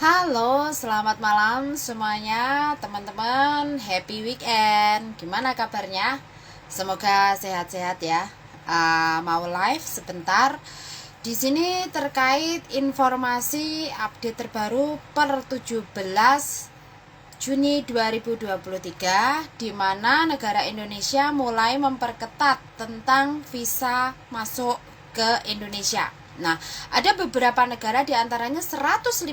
Halo, selamat malam semuanya, teman-teman. Happy weekend. Gimana kabarnya? Semoga sehat-sehat ya. Mau live sebentar. Di sini terkait informasi update terbaru per 17 Juni 2023, di mana negara Indonesia mulai memperketat tentang visa masuk ke Indonesia. Nah, ada beberapa negara, diantaranya 159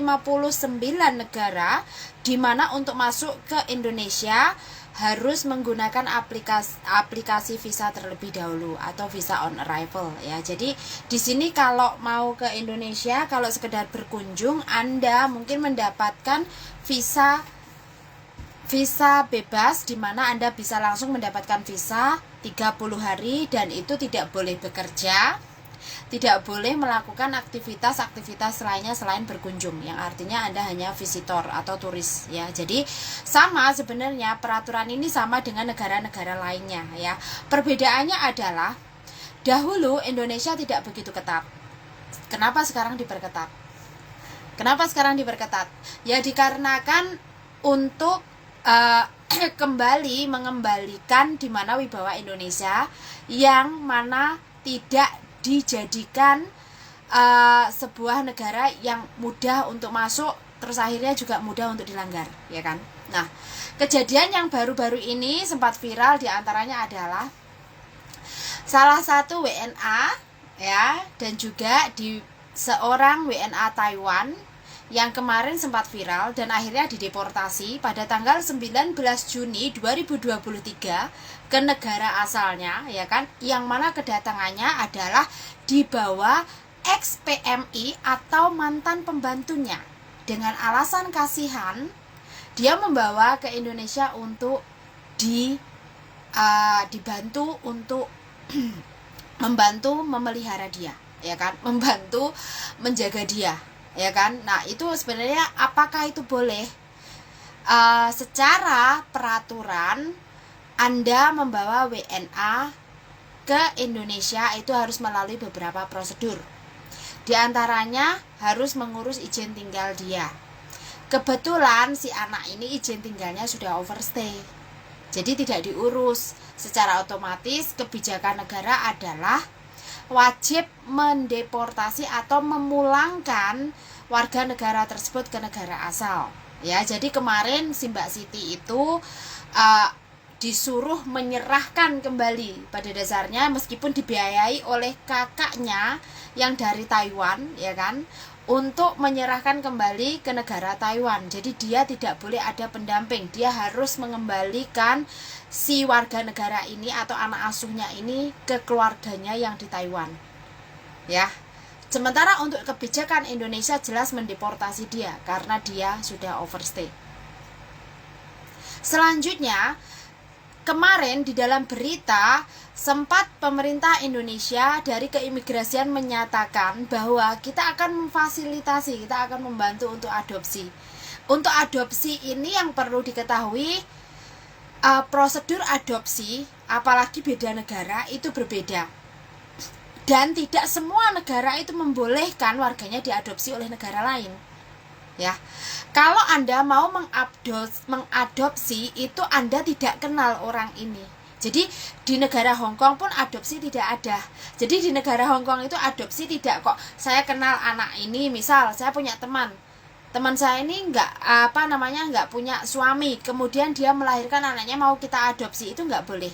negara, di mana untuk masuk ke Indonesia harus menggunakan aplikasi visa terlebih dahulu atau visa on arrival ya. Jadi di sini kalau mau ke Indonesia, kalau sekedar berkunjung, Anda mungkin mendapatkan visa bebas, di mana Anda bisa langsung mendapatkan visa 30 hari dan itu tidak boleh bekerja, tidak boleh melakukan aktivitas-aktivitas lainnya selain berkunjung, yang artinya Anda hanya visitor atau turis ya. Jadi sama sebenarnya, peraturan ini sama dengan negara-negara lainnya ya. Perbedaannya adalah dahulu Indonesia tidak begitu ketat. Kenapa sekarang diperketat? Ya dikarenakan untuk kembali mengembalikan di mana wibawa Indonesia, yang mana tidak dijadikan sebuah negara yang mudah untuk masuk, terus akhirnya juga mudah untuk dilanggar, ya kan? Nah, kejadian yang baru-baru ini sempat viral, diantaranya adalah salah satu WNA ya, dan juga di seorang WNA Taiwan yang kemarin sempat viral dan akhirnya dideportasi pada tanggal 19 Juni 2023 ke negara asalnya, ya kan, yang mana kedatangannya adalah di bawah ex-PMI atau mantan pembantunya. Dengan alasan kasihan, dia membawa ke Indonesia untuk dibantu untuk membantu memelihara dia, ya kan, membantu menjaga dia, ya kan. Nah, itu sebenarnya apakah itu boleh? Secara peraturan, Anda membawa WNA ke Indonesia itu harus melalui beberapa prosedur. Di antaranya harus mengurus izin tinggal dia. Kebetulan si anak ini izin tinggalnya sudah overstay, jadi tidak diurus. Secara otomatis kebijakan negara adalah wajib mendeportasi atau memulangkan warga negara tersebut ke negara asal ya. Jadi kemarin si Mbak Siti itu disuruh menyerahkan kembali, pada dasarnya meskipun dibiayai oleh kakaknya yang dari Taiwan, ya kan, untuk menyerahkan kembali ke negara Taiwan. Jadi dia tidak boleh ada pendamping, dia harus mengembalikan si warga negara ini atau anak asuhnya ini ke keluarganya yang di Taiwan ya. Sementara untuk kebijakan Indonesia jelas mendeportasi dia karena dia sudah overstay. Selanjutnya, kemarin di dalam berita sempat pemerintah Indonesia dari keimigrasian menyatakan bahwa kita akan memfasilitasi, kita akan membantu untuk adopsi. Untuk adopsi ini yang perlu diketahui, prosedur adopsi apalagi beda negara itu berbeda, dan tidak semua negara itu membolehkan warganya diadopsi oleh negara lain ya. Kalau Anda mau mengadopsi itu Anda tidak kenal orang ini. Jadi di negara Hong Kong pun adopsi tidak ada. Jadi di negara Hong Kong itu adopsi tidak kok. Saya kenal anak ini, misal saya punya teman saya ini nggak punya suami, kemudian dia melahirkan anaknya, mau kita adopsi, itu nggak boleh.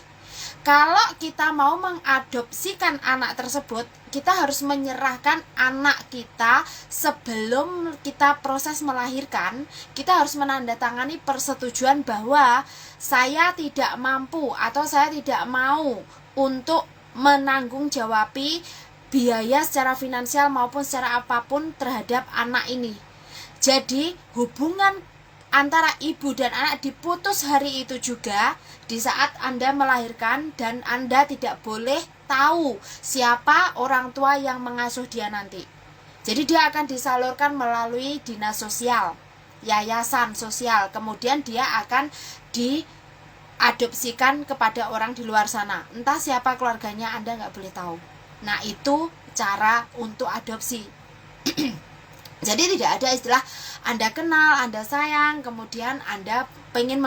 Kalau kita mau mengadopsikan anak tersebut, kita harus menyerahkan anak kita sebelum kita proses melahirkan. Kita harus menandatangani persetujuan bahwa saya tidak mampu atau saya tidak mau untuk menanggung jawabi biaya secara finansial maupun secara apapun terhadap anak ini. Jadi hubungan antara ibu dan anak diputus hari itu juga di saat Anda melahirkan, dan Anda tidak boleh tahu siapa orang tua yang mengasuh dia nanti. Jadi dia akan disalurkan melalui dinas sosial, yayasan sosial, kemudian dia akan diadopsikan kepada orang di luar sana. Entah siapa keluarganya, Anda nggak boleh tahu. Nah, itu cara untuk adopsi. Jadi tidak ada istilah Anda kenal, Anda sayang, kemudian Anda pengen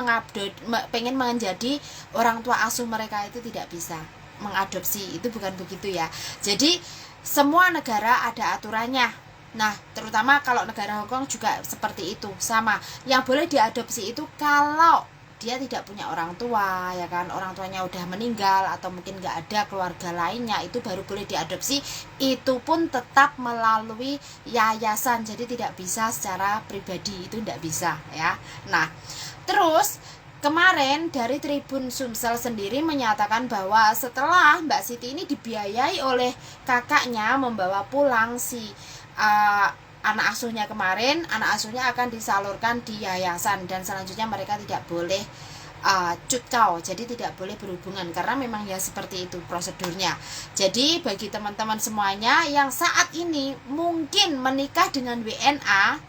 menjadi orang tua asuh mereka, itu tidak bisa. Mengadopsi itu bukan begitu ya. Jadi semua negara ada aturannya. Nah, terutama kalau negara Hong Kong juga seperti itu, sama. Yang boleh diadopsi itu kalau dia tidak punya orang tua, ya kan, orang tuanya udah meninggal atau mungkin nggak ada keluarga lainnya, itu baru boleh diadopsi. Itu pun tetap melalui yayasan, jadi tidak bisa secara pribadi, itu tidak bisa ya. Nah, terus kemarin dari Tribun Sumsel sendiri menyatakan bahwa setelah Mbak Siti ini dibiayai oleh kakaknya membawa pulang si anak asuhnya kemarin, anak asuhnya akan disalurkan di yayasan dan selanjutnya mereka tidak boleh cutkau, jadi tidak boleh berhubungan karena memang ya seperti itu prosedurnya. Jadi bagi teman-teman semuanya yang saat ini mungkin menikah dengan WNA,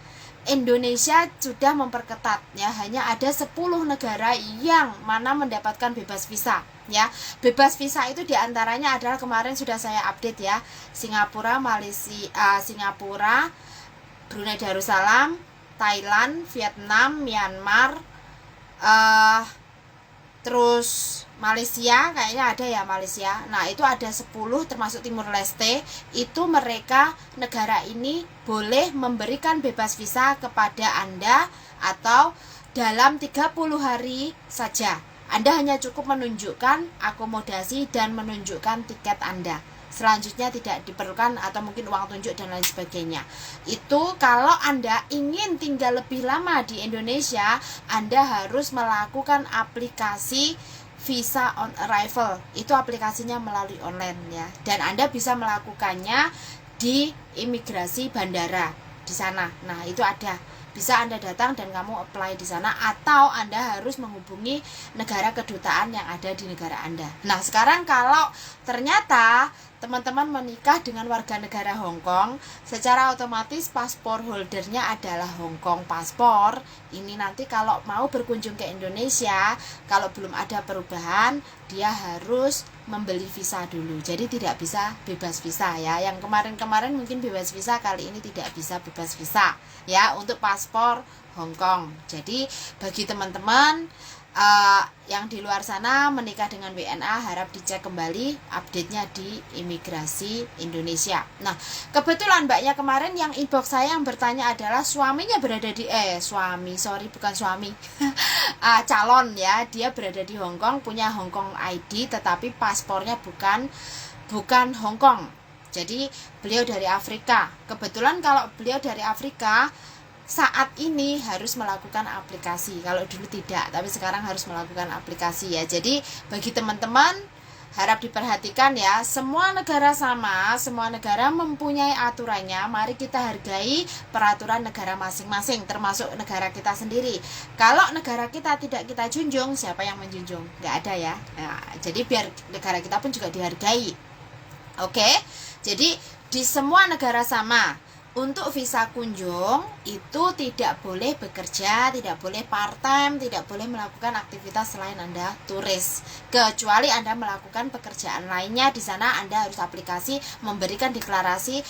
Indonesia sudah memperketat ya, hanya ada 10 negara yang mana mendapatkan bebas visa ya. Bebas visa itu diantaranya adalah kemarin sudah saya update ya, Singapura, Malaysia, Singapura, Brunei Darussalam, Thailand, Vietnam, Myanmar, terus Malaysia, kayaknya ada ya Malaysia. Nah, itu ada 10 termasuk Timur Leste. Itu mereka, negara ini boleh memberikan bebas visa kepada Anda atau dalam 30 hari saja. Anda hanya cukup menunjukkan akomodasi dan menunjukkan tiket Anda. Selanjutnya tidak diperlukan atau mungkin uang tunjuk dan lain sebagainya. Itu kalau Anda ingin tinggal lebih lama di Indonesia, Anda harus melakukan aplikasi Visa on Arrival. Itu aplikasinya melalui online ya. Dan Anda bisa melakukannya di imigrasi bandara di sana. Nah, itu ada. Bisa Anda datang dan kamu apply di sana, atau Anda harus menghubungi negara kedutaan yang ada di negara Anda. Nah, sekarang kalau ternyata teman-teman menikah dengan warga negara Hong Kong, secara otomatis paspor holdernya adalah Hong Kong paspor. Ini nanti kalau mau berkunjung ke Indonesia, kalau belum ada perubahan, dia harus membeli visa dulu. Jadi tidak bisa bebas visa ya. Yang kemarin-kemarin mungkin bebas visa, kali ini tidak bisa bebas visa ya untuk paspor Hong Kong. Jadi bagi teman-teman yang di luar sana menikah dengan WNA, harap dicek kembali update-nya di imigrasi Indonesia. Nah, kebetulan mbaknya kemarin yang inbox saya yang bertanya adalah suaminya berada di calon ya, dia berada di Hong Kong, punya Hong Kong ID, tetapi paspornya bukan Hong Kong. Jadi beliau dari Afrika. Kebetulan kalau beliau dari Afrika saat ini harus melakukan aplikasi. Kalau dulu tidak, tapi sekarang harus melakukan aplikasi ya. Jadi bagi teman-teman harap diperhatikan ya, semua negara sama, semua negara mempunyai aturannya. Mari kita hargai peraturan negara masing-masing, termasuk negara kita sendiri. Kalau negara kita tidak kita junjung, siapa yang menjunjung? Nggak ada ya. Nah, jadi biar negara kita pun juga dihargai. Oke, jadi di semua negara sama. Untuk visa kunjung itu tidak boleh bekerja, tidak boleh part-time, tidak boleh melakukan aktivitas selain Anda turis. Kecuali Anda melakukan pekerjaan lainnya, di sana Anda harus aplikasi memberikan deklarasi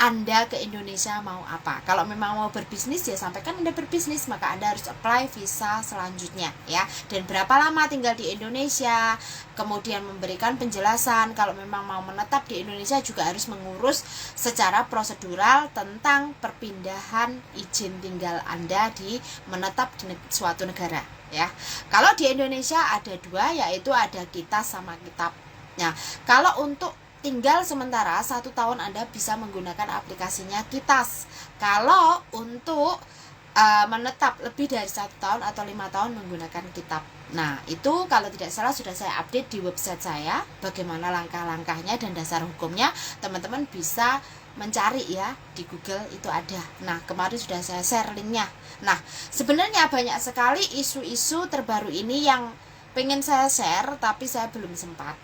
Anda ke Indonesia mau apa. Kalau memang mau berbisnis ya sampaikan Anda berbisnis, maka Anda harus apply visa selanjutnya ya. Dan berapa lama tinggal di Indonesia, kemudian memberikan penjelasan. Kalau memang mau menetap di Indonesia juga harus mengurus secara prosedural tentang perpindahan izin tinggal Anda di menetap di suatu negara ya. Kalau di Indonesia ada 2, yaitu ada KITAS sama KITAP. Nah, kalau untuk tinggal sementara 1 tahun Anda bisa menggunakan aplikasinya KITAS. Kalau untuk menetap lebih dari 1 tahun atau 5 tahun menggunakan KITAP. Nah, itu kalau tidak salah sudah saya update di website saya, bagaimana langkah-langkahnya dan dasar hukumnya. Teman-teman bisa mencari ya, di Google itu ada. Nah, kemarin sudah saya share linknya. Nah, sebenarnya banyak sekali isu-isu terbaru ini yang pengen saya share, tapi saya belum sempat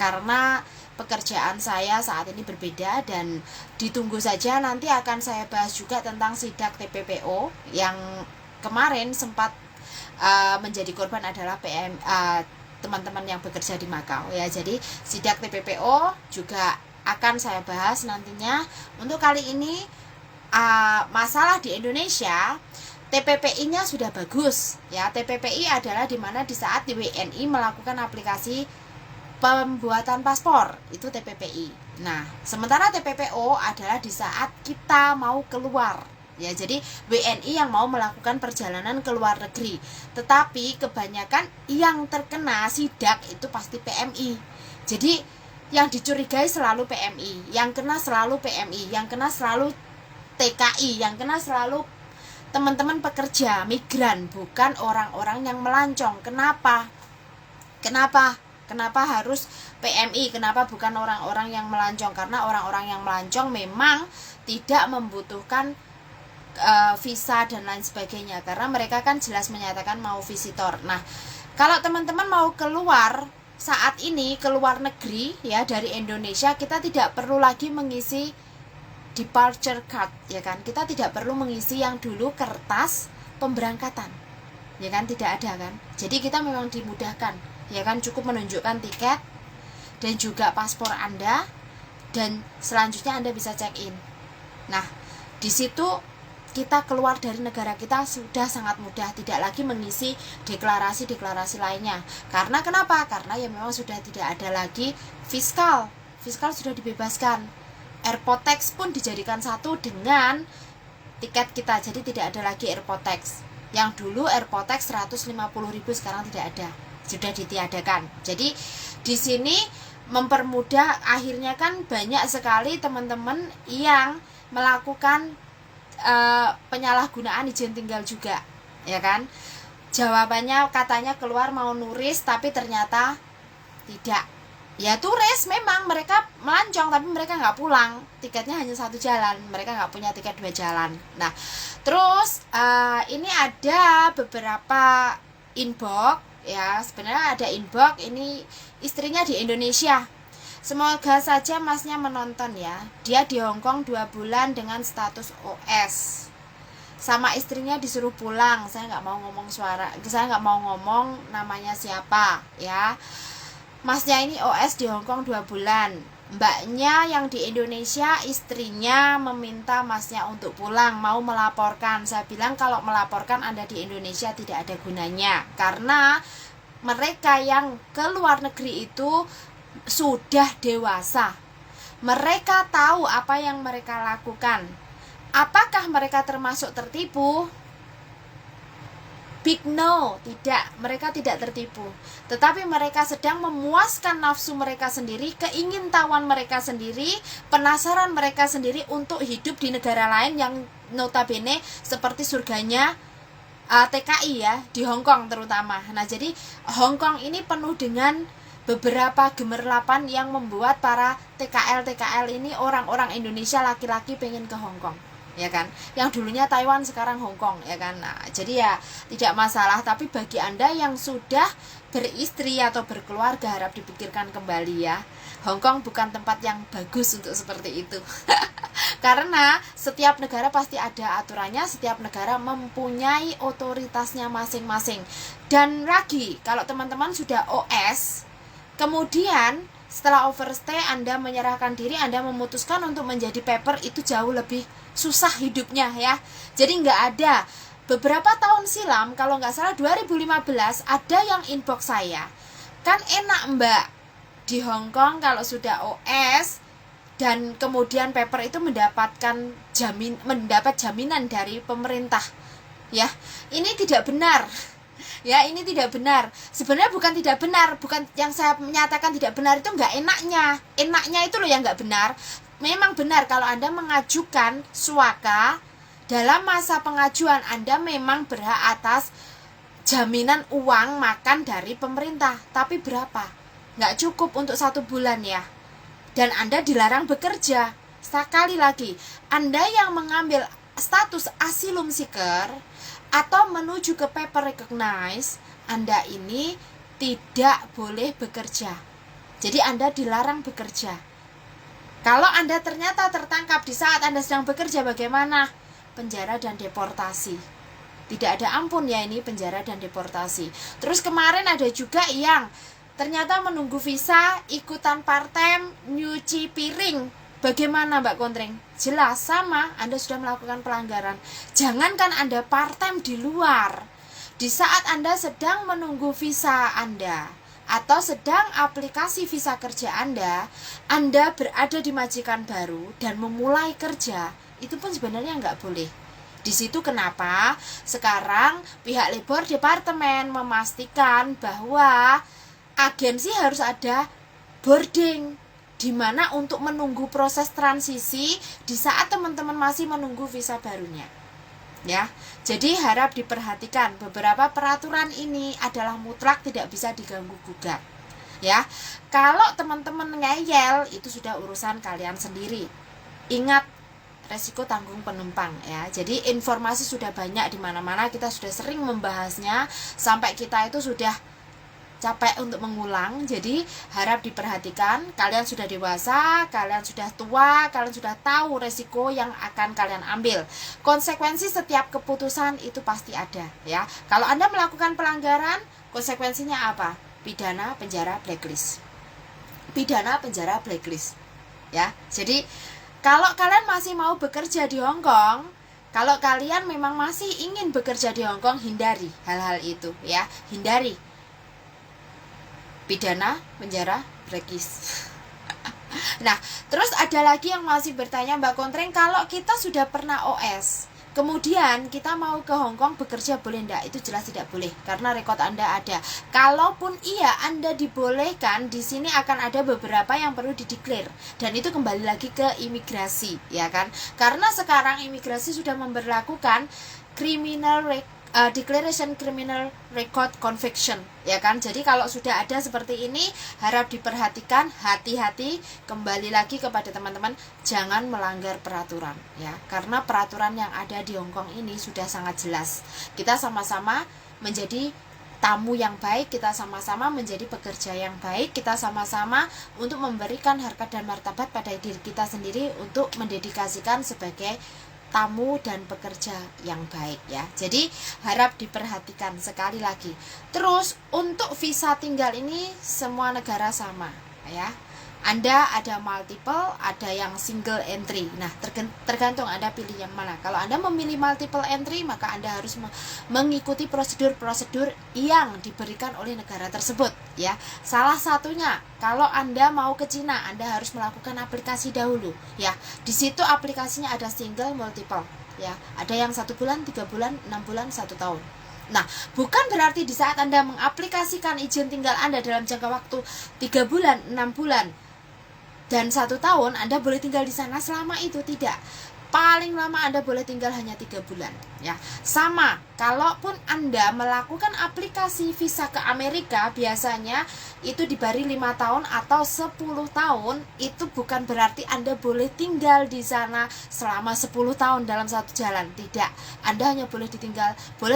karena pekerjaan saya saat ini berbeda, dan ditunggu saja, nanti akan saya bahas juga tentang sidak TPPO yang kemarin sempat menjadi korban adalah teman-teman yang bekerja di Makau ya. Jadi sidak TPPO juga akan saya bahas nantinya. Untuk kali ini masalah di Indonesia, TPPI-nya sudah bagus ya. TPPI adalah dimana di saat di WNI melakukan aplikasi pembuatan paspor, itu TPPI. Nah, sementara TPPO adalah di saat kita mau keluar ya. Jadi WNI yang mau melakukan perjalanan ke luar negeri. Tetapi kebanyakan yang terkena sidak itu pasti PMI. Jadi yang dicurigai selalu PMI, yang kena selalu PMI, yang kena selalu TKI, yang kena selalu teman-teman pekerja migran, bukan orang-orang yang melancong. Kenapa harus PMI? Kenapa bukan orang-orang yang melancong? Karena orang-orang yang melancong memang tidak membutuhkan visa dan lain sebagainya, karena mereka kan jelas menyatakan mau visitor. Nah, kalau teman-teman mau keluar saat ini ke luar negeri ya dari Indonesia, kita tidak perlu lagi mengisi departure card ya kan. Kita tidak perlu mengisi yang dulu kertas pemberangkatan ya kan, tidak ada kan. Jadi kita memang dimudahkan ya kan, cukup menunjukkan tiket dan juga paspor Anda, dan selanjutnya Anda bisa check in. Nah, di situ kita keluar dari negara kita sudah sangat mudah, tidak lagi mengisi deklarasi lainnya. Karena kenapa? Karena ya memang sudah tidak ada lagi fiskal sudah dibebaskan. Airport tax pun dijadikan satu dengan tiket kita, jadi tidak ada lagi airport tax. Yang dulu airport tax 150.000, sekarang tidak ada, sudah ditiadakan. Jadi di sini mempermudah, akhirnya kan banyak sekali teman-teman yang melakukan penyalahgunaan izin tinggal juga ya kan. Jawabannya katanya keluar mau nuris, tapi ternyata tidak. Ya turis, memang mereka melancong tapi mereka nggak pulang, tiketnya hanya satu jalan, mereka nggak punya tiket dua jalan. Nah, terus ini ada beberapa inbox ya, sebenarnya ada inbox ini istrinya di Indonesia. Semoga saja masnya menonton ya. Dia di Hongkong 2 bulan dengan status OS. Sama istrinya disuruh pulang. Saya nggak mau ngomong namanya siapa ya. Masnya ini OS di Hongkong 2 bulan. Mbaknya yang di Indonesia, istrinya meminta masnya untuk pulang, mau melaporkan. Saya bilang kalau melaporkan Anda di Indonesia tidak ada gunanya, karena mereka yang ke luar negeri itu sudah dewasa. Mereka tahu apa yang mereka lakukan. Apakah mereka termasuk tertipu? Big no, tidak, mereka tidak tertipu. Tetapi mereka sedang memuaskan nafsu mereka sendiri, keingintahuan mereka sendiri, penasaran mereka sendiri untuk hidup di negara lain yang notabene seperti surganya TKI ya, di Hongkong terutama. Nah, jadi Hongkong ini penuh dengan beberapa gemerlapan yang membuat para TKL ini, orang-orang Indonesia laki-laki pengen ke Hongkong ya kan, yang dulunya Taiwan sekarang Hongkong ya kan. Nah, jadi ya tidak masalah, tapi bagi Anda yang sudah beristri atau berkeluarga harap dipikirkan kembali ya. Hongkong bukan tempat yang bagus untuk seperti itu. Karena setiap negara pasti ada aturannya, setiap negara mempunyai otoritasnya masing-masing. Dan lagi, kalau teman-teman sudah OS, kemudian setelah overstay Anda menyerahkan diri, Anda memutuskan untuk menjadi paper, itu jauh lebih susah hidupnya ya. Jadi nggak ada. Beberapa tahun silam, kalau nggak salah 2015, ada yang inbox saya, kan enak mbak, di Hongkong kalau sudah OS dan kemudian paper itu mendapat jaminan dari pemerintah ya. Ini tidak benar ya, ini tidak benar. Sebenarnya bukan tidak benar, bukan yang saya menyatakan tidak benar itu nggak enaknya itu loh yang nggak benar. Memang benar kalau Anda mengajukan suaka, dalam masa pengajuan Anda memang berhak atas jaminan uang makan dari pemerintah. Tapi berapa? Nggak cukup untuk 1 bulan ya. Dan Anda dilarang bekerja. Sekali lagi, Anda yang mengambil status asylum seeker atau menuju ke paper recognize, Anda ini tidak boleh bekerja. Jadi Anda dilarang bekerja. Kalau Anda ternyata tertangkap di saat Anda sedang bekerja, bagaimana? Penjara dan deportasi. Tidak ada ampun ya ini, penjara dan deportasi. Terus kemarin ada juga yang ternyata menunggu visa, ikutan part-time, nyuci piring Bagaimana Mbak Kontreng? Jelas sama, Anda sudah melakukan pelanggaran. Jangankan Anda part-time di luar, di saat Anda sedang menunggu visa Anda atau sedang aplikasi visa kerja Anda berada di majikan baru dan memulai kerja, itu pun sebenarnya nggak boleh. Di situ kenapa sekarang pihak Labor Departemen memastikan bahwa agensi harus ada boarding, di mana untuk menunggu proses transisi di saat teman-teman masih menunggu visa barunya. Ya, jadi harap diperhatikan, beberapa peraturan ini adalah mutlak tidak bisa diganggu gugat. Ya, kalau teman-teman ngeyel itu sudah urusan kalian sendiri. Ingat, resiko tanggung penumpang ya. Jadi informasi sudah banyak di mana-mana, kita sudah sering membahasnya sampai kita itu sudah capek untuk mengulang. Jadi harap diperhatikan, kalian sudah dewasa, kalian sudah tua, kalian sudah tahu resiko yang akan kalian ambil. Konsekuensi setiap keputusan itu pasti ada ya. Kalau Anda melakukan pelanggaran, konsekuensinya apa? Pidana, penjara, blacklist. Pidana, penjara, blacklist. Ya. Jadi kalau kalian masih mau bekerja di Hong Kong, kalau kalian memang masih ingin bekerja di Hong Kong, hindari hal-hal itu ya. Hindari pidana, penjara, blacklist. Nah, terus ada lagi yang masih bertanya, Mbak Kontreng, kalau kita sudah pernah OS, kemudian kita mau ke Hong Kong bekerja, boleh enggak? Itu jelas tidak boleh, karena rekod Anda ada. Kalaupun iya Anda dibolehkan, di sini akan ada beberapa yang perlu dideklar, dan itu kembali lagi ke imigrasi, ya kan? Karena sekarang imigrasi sudah memberlakukan Declaration Criminal Record Conviction, ya kan? Jadi kalau sudah ada seperti ini, harap diperhatikan, hati-hati. Kembali lagi kepada teman-teman, jangan melanggar peraturan ya, karena peraturan yang ada di Hong Kong ini sudah sangat jelas. Kita sama-sama menjadi tamu yang baik, kita sama-sama menjadi pekerja yang baik, kita sama-sama untuk memberikan harkat dan martabat pada diri kita sendiri untuk mendedikasikan sebagai tamu dan pekerja yang baik ya. Jadi harap diperhatikan sekali lagi. Terus untuk visa tinggal ini semua negara sama ya. Anda ada multiple, ada yang single entry. Nah, tergantung Anda pilih yang mana. Kalau Anda memilih multiple entry, maka Anda harus mengikuti prosedur-prosedur yang diberikan oleh negara tersebut ya. Salah satunya, kalau Anda mau ke Cina, Anda harus melakukan aplikasi dahulu ya. Di situ aplikasinya ada single, multiple ya. Ada yang 1 bulan, 3 bulan, 6 bulan, 1 tahun. Nah, bukan berarti di saat Anda mengaplikasikan izin tinggal Anda dalam jangka waktu 3 bulan, 6 bulan, dan 1 tahun Anda boleh tinggal di sana selama itu, tidak. Paling lama Anda boleh tinggal hanya 3 bulan ya. Sama, kalaupun Anda melakukan aplikasi visa ke Amerika, biasanya itu diberi 5 tahun atau 10 tahun. Itu bukan berarti Anda boleh tinggal di sana selama 10 tahun dalam satu jalan, tidak. Anda hanya boleh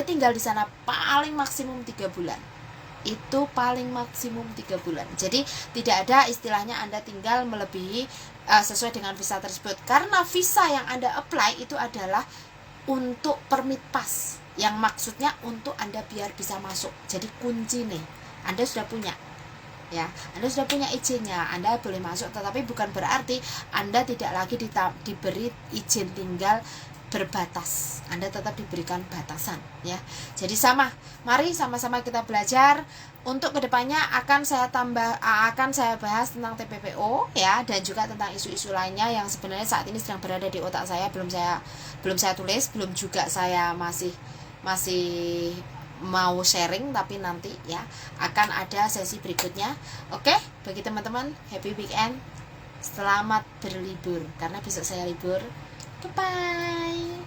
tinggal di sana paling maksimum 3 bulan. Itu paling maksimum 3 bulan. Jadi tidak ada istilahnya Anda tinggal melebihi sesuai dengan visa tersebut. Karena visa yang Anda apply itu adalah untuk permit pass, yang maksudnya untuk Anda biar bisa masuk. Jadi kunci nih, Anda sudah punya ya, Anda sudah punya izinnya, Anda boleh masuk. Tetapi bukan berarti Anda tidak lagi diberi izin tinggal berbatas, Anda tetap diberikan batasan ya. Jadi mari sama-sama kita belajar. Untuk kedepannya akan saya bahas tentang TPPO ya, dan juga tentang isu-isu lainnya yang sebenarnya saat ini sedang berada di otak saya, belum saya tulis, belum juga saya masih mau sharing, tapi nanti ya akan ada sesi berikutnya. Oke, bagi teman-teman, happy weekend, selamat berlibur karena besok saya libur. Bye-bye.